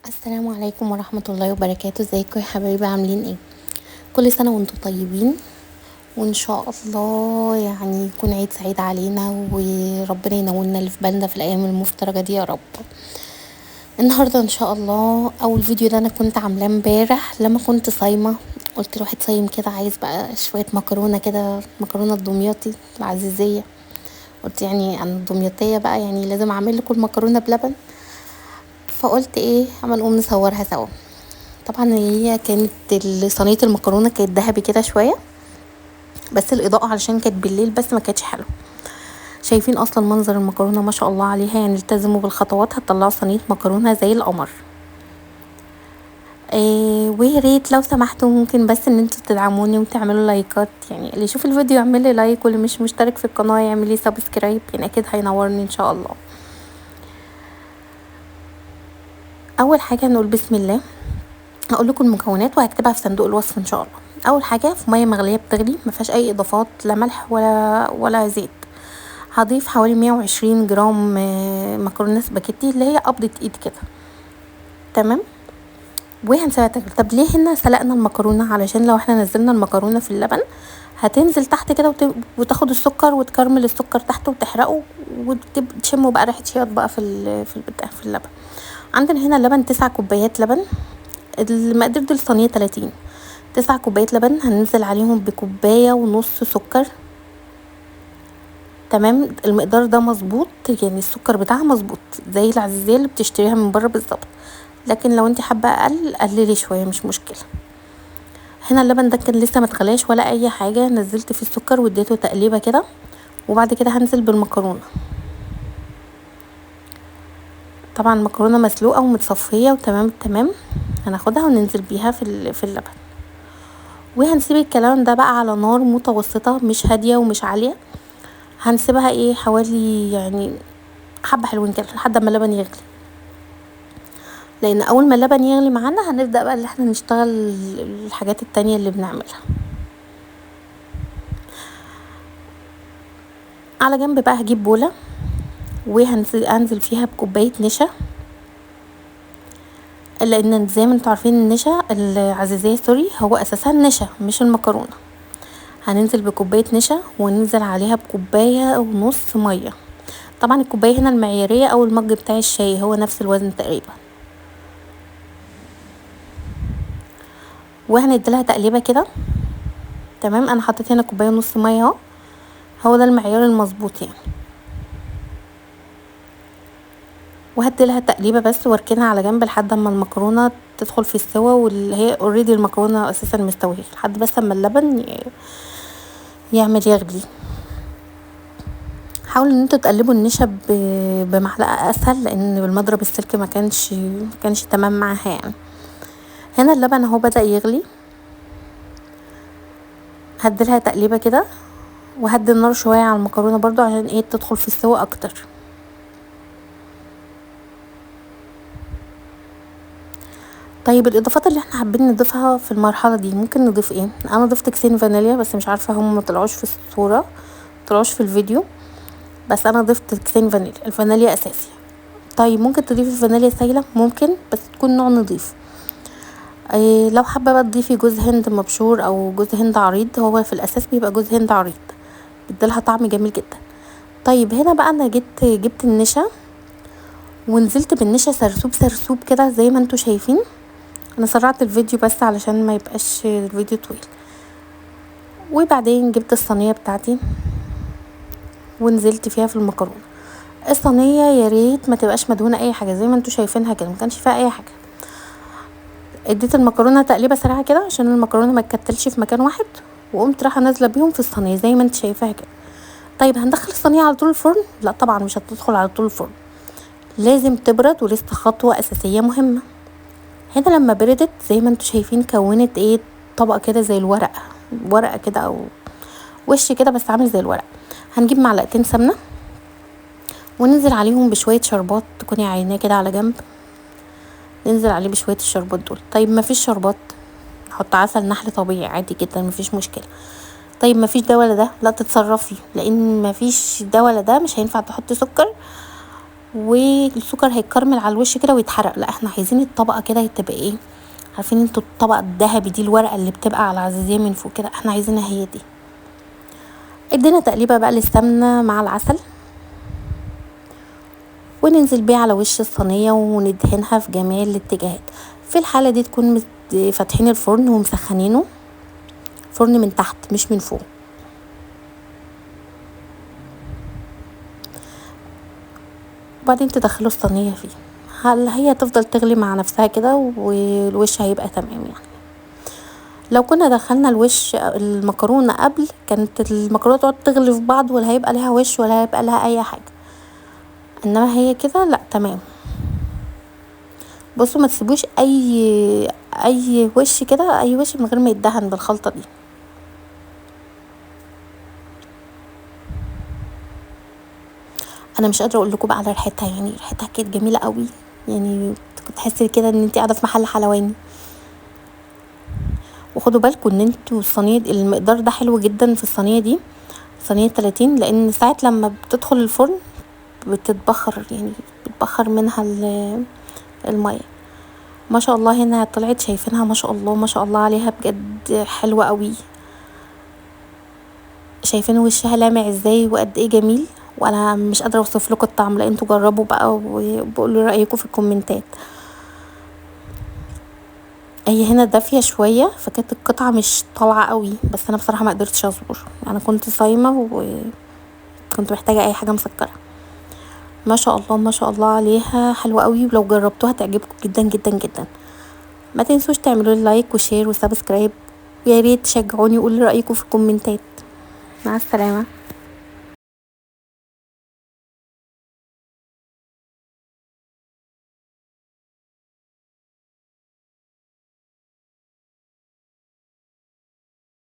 السلام عليكم ورحمة الله وبركاته. ازيكم يا حبايبي؟ عاملين ايه؟ كل سنة وانتم طيبين، وان شاء الله يعني يكون عيد سعيد علينا، وربنا ينولنا اللي في بالنا في الايام المفترجة دي يا رب. النهاردة ان شاء الله اول فيديو ده انا كنت عاملاه امبارح لما كنت صايمة. قلت الواحد صايم كده عايز بقى شوية مكرونة كده، مكرونة الدمياطي العزيزية. قلت يعني انا الدمياطية بقى يعني لازم اعمل لكم المكرونة بلبن. فقلت ايه اما نقوم نصورها سوا. طبعا هي كانت صينيه المكرونه كانت ذهبي كده شويه، بس الاضاءه علشان كانت بالليل بس ما كانتش حلوه. شايفين اصلا منظر المكرونه ما شاء الله عليها، يعني التزموا بالخطوات هتطلعوا صينيه مكرونه زي القمر. ويا ريت لو سمحتوا ممكن بس ان انتوا تدعموني وتعملوا لايكات، يعني اللي يشوف الفيديو يعمل لي لايك، واللي مش مشترك في القناه يعمل لي سبسكرايب، يعني اكيد هينورني ان شاء الله. اول حاجه نقول بسم الله. هقول لكم المكونات وهكتبها في صندوق الوصف ان شاء الله. اول حاجه في ميه مغليه بتغلي ما فيهاش اي اضافات، لا ملح ولا زيت. هضيف حوالي 120 جرام مكرونه سباكيتي اللي هي قبضه ايد كده. تمام. وهنسيبها تغلي. طب ليه هنا سلقنا المكرونه؟ علشان لو احنا نزلنا المكرونه في اللبن هتنزل تحت كده وتاخد السكر وتكرمل السكر تحت وتحرقه، وتشموا بقى ريحه شياط بقى في اللبن. عندنا هنا اللبن 9 كوبايات لبن. المقادير دي الصينيه 30. 9 كوبايات لبن هننزل عليهم بكوبايه ونص سكر. تمام. المقدار ده مظبوط، يعني السكر بتاعها مظبوط زي العزيزيه اللي بتشتريها من بره بالظبط، لكن لو انت حابه اقل قللي شويه مش مشكله. هنا اللبن ده كان لسه متغلاش ولا اي حاجه، نزلت فيه السكر واديته تقليبه كده، وبعد كده هنزل بالمكرونه. طبعا المكرونه مسلوقه ومتصفيه وتمام التمام. هناخدها وننزل بيها في اللبن، وهنسيب الكلام ده بقى على نار متوسطه مش هاديه ومش عاليه. هنسيبها ايه حوالي يعني حبه حلوين كده لحد ما اللبن يغلي، لان اول ما اللبن يغلي معانا هنبدا بقى اللي احنا نشتغل الحاجات التانية اللي بنعملها. على جنب بقى هجيب بوله وهنزل فيها بكوبايه نشا، لان زي ما انتوا عارفين النشا العزيزيه سوري هو اساسها النشا مش المكرونه. هننزل بكوبايه نشا وننزل عليها بكوبايه ونص ميه. طبعا الكوبايه هنا المعياريه او المج بتاع الشاي هو نفس الوزن تقريبا. وهنديلها تقليبه كده. تمام. انا حطيت هنا كوبايه ونص ميه اهو، هو ده المعيار المظبوط يعني. وهديلها تقليبه بس واركنها على جنب لحد اما المكرونه تدخل في السوا، واللي هي اوريدي المكرونه اساسا مستويه، لحد بس اما اللبن يعمل يغلي. حاولوا ان انتوا تقلبوا النشا بمعلقه اسهل، لان بالمضرب السلك ما كانش تمام معاها يعني. هنا اللبن اهو بدأ يغلي. هديلها تقليبه كده، وهدي النار شويه على المكرونه برضو عشان ايه تدخل في السوا اكتر. طيب الاضافات اللي احنا حابين نضيفها في المرحله دي ممكن نضيف ايه؟ انا ضفت كيسين فانيليا بس مش عارفه هم ما طلعوش في الصوره، طلعوش في الفيديو، بس انا ضفت كيسين فانيليا. الفانيليا اساسي. طيب ممكن تضيفي فانيليا سايله ممكن، بس تكون نوع نضيف. لو حابه بقى تضيفي جوز هند مبشور او جوز هند عريض، هو في الاساس بيبقى جوز هند عريض، بيديلها طعم جميل جدا. طيب هنا بقى انا جبت النشا ونزلت بالنشا سرسوب سرسوب كده زي ما انتوا شايفين. انا سرعت الفيديو بس علشان ما يبقاش الفيديو طويل. وبعدين جبت الصينيه بتاعتي ونزلت فيها في المكرونه. الصينيه يا ريت ما تبقاش مدهونه اي حاجه زي ما انتوا شايفينها كده، ما كانش فيها اي حاجه. اديت المكرونه تقليبه سريعه كده عشان المكرونه ما تكتلش في مكان واحد، وقمت رايحه نازله بيهم في الصينيه زي ما انت شايفاها كده. طيب هندخل الصينيه على طول الفرن؟ لا طبعا مش هتدخل على طول الفرن، لازم تبرد، ولسه خطوه اساسيه مهمه. هنا لما بردت زي ما انتوا شايفين كونت ايه طبقه كده زي الورقه، ورقه كده او وش كده بس عامل زي الورق. هنجيب معلقتين سمنه وننزل عليهم بشويه شربات، تكوني عيناه كده على جنب، ننزل عليه بشويه الشربات دول. طيب ما فيش شربات نحط عسل نحل طبيعي عادي جدا مفيش مشكله. طيب ما فيش ده ولا ده، لا تتصرفي، لان ما فيش ده ولا ده مش هينفع تحطي سكر والسكر هيتكرمل على الوش كده ويتحرق. لا احنا عايزين الطبقه كده تبقى ايه، عارفين انتوا الطبقه الذهبي دي، الورقه اللي بتبقى على العزيزيه من فوق كده، احنا عايزينها هي دي. ادينا تقليبه بقى للسمنه مع العسل، وننزل بيها على وش الصينيه وندهنها في جميع الاتجاهات. في الحاله دي تكون فاتحين الفرن ومسخنينه، فرن من تحت مش من فوق. وبعدين تدخلوا الصينيه فيه، هي تفضل تغلي مع نفسها كده والوش هيبقى تمام. يعني لو كنا دخلنا الوش المكرونه قبل، كانت المكرونه تقعد تغلي في بعض ولا هيبقى لها وش ولا هيبقى لها اي حاجه، انما هي كده لا تمام. بصوا ما تسيبوش اي وش كده، اي وش من غير ما يدهن بالخلطه دي. انا مش قادره اقول لكم بقى على ريحتها، يعني ريحتها كانت جميله قوي، يعني كنت تحسي كده ان انت قاعده في محل حلواني. وخدوا بالكم ان انتوا الصينيه المقدار ده حلو جدا في الصينيه دي، صينيه 30، لان ساعه لما بتدخل الفرن بتتبخر، يعني بتبخر منها الميه. ما شاء الله هنا طلعت، شايفينها ما شاء الله ما شاء الله عليها بجد حلوه قوي. شايفين وشها لامع ازاي وقد ايه جميل. وانا مش قادره اوصف لكم الطعم، لا انتوا جربوا بقى وبقولوا رايكم في الكومنتات. هي هنا دافيه شويه فكانت القطعه مش طالعه قوي، بس انا بصراحه ما قدرتش اصبر، انا كنت صايمه وكنت محتاجه اي حاجه مسكره. ما شاء الله ما شاء الله عليها حلوه قوي، ولو جربتوها تعجبكم جدا جدا جدا. ما تنسوش تعملوا لي لايك وشير وسبسكرايب، ويا ريت تشجعوني وقولوا رايكم في الكومنتات. مع السلامه.